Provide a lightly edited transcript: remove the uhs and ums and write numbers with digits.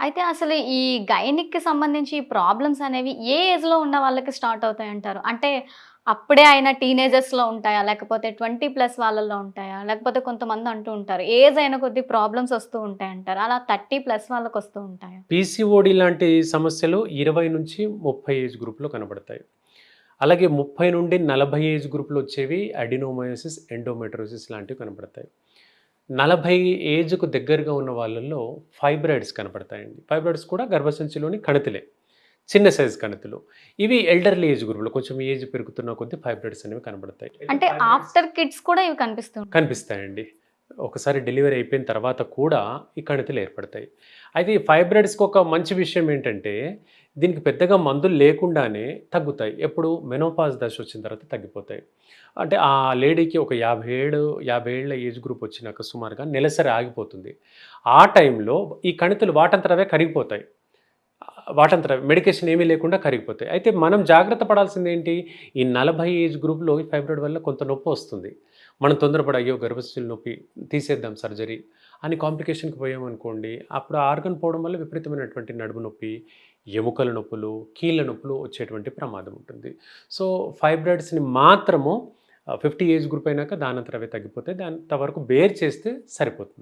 అయితే అసలు ఈ గైనిక్‌కి సంబంధించి ఈ ప్రాబ్లమ్స్ అనేవి ఏ ఏజ్‌లో ఉన్న వాళ్ళకి స్టార్ట్ అవుతాయంటారు? అంటే అప్పుడే అయిన టీనేజర్స్‌లో ఉంటాయా? లేకపోతే 20+ వాళ్ళలో ఉంటాయా? లేకపోతే కొంతమంది అంటూ ఉంటారు. ఏజ్ అయిన కొద్దీ ప్రాబ్లమ్స్ వస్తూ ఉంటాయంటారు. అలా 30+ వాళ్ళకొస్తూ ఉంటాయా? పీసీఓడి లాంటి సమస్యలు 20-30 ఏజ్ గ్రూప్‌లో కనబడతాయి. అలాగే 30-40 ఏజ్ గ్రూప్‌లో వచ్చేవి అడినోమయోసిస్, ఎండోమెట్రియోసిస్ లాంటివి కనపడతాయి. 40 ఏజ్‌కు దగ్గరగా ఉన్న వాళ్ళల్లో ఫైబ్రాయిడ్స్ కనపడతాయండి. ఫైబ్రాయిడ్స్ కూడా గర్భసంచిలోని కణితులే. చిన్న సైజ్ కణితులు. ఇవి ఎల్డర్లీ ఏజ్ గ్రూప్‌లో కొంచెం ఏజ్ పెరుగుతున్న కొద్దీ ఫైబ్రాయిడ్స్ అనేవి కనపడతాయి. అయితే అంటే ఫైబ్రాయిడ్స్ ఆఫ్టర్ కిడ్స్ కూడా ఇవి కనిపిస్తూ ఉంటాయా? కనిపిస్తాయండి. ఒకసారి డెలివరీ అయిపోయిన తర్వాత కూడా ఈ కణితులు ఏర్పడతాయి. అయితే ఈ ఫైబ్రాయిడ్స్‌కి ఒక మంచి విషయం ఏంటంటే, దీనికి పెద్దగా మందులు లేకుండానే తగ్గుతాయి. ఎప్పుడు మెనోపాజ్ దశ వచ్చిన తర్వాత తగ్గిపోతాయి. అంటే ఆ లేడీకి ఒక 50 ఏళ్ల ఏజ్ గ్రూప్ వచ్చినాక సుమారుగా నెలసరి ఆగిపోతుంది. ఆ టైంలో ఈ కణితులు వాటంతట అవే కరిగిపోతాయి. వాటంతట మెడికేషన్ ఏమీ లేకుండా కరిగిపోతాయి. అయితే మనం జాగ్రత్త పడాల్సిందేంటి? ఈ 40 ఏజ్ గ్రూప్‌లో ఈ ఫైబ్రాయిడ్ వల్ల కొంత నొప్పొస్తుంది. మనం తొందరపడి అయ్యో! గర్భసంచుల నొప్పి తీసేద్దాం సర్జరీ అని కాంప్లికేషన్‌కి పోయామనుకోండి, అప్పుడు ఆ ఆర్గాన్ పోవడం వల్ల విపరీతమైనటువంటి నడుము నొప్పి, ఎముకల నొప్పులు, కీళ్ళ నొప్పులు వచ్చేటువంటి ప్రమాదం ఉంటుంది. సో, ఫైబ్రాయిడ్స్‌ని మాత్రము 50 ఏజ్ గ్రూప్ అయినాక దానంతట అవే తగ్గిపోతాయి. అంతవరకు బేర్ చేస్తే సరిపోతుంది.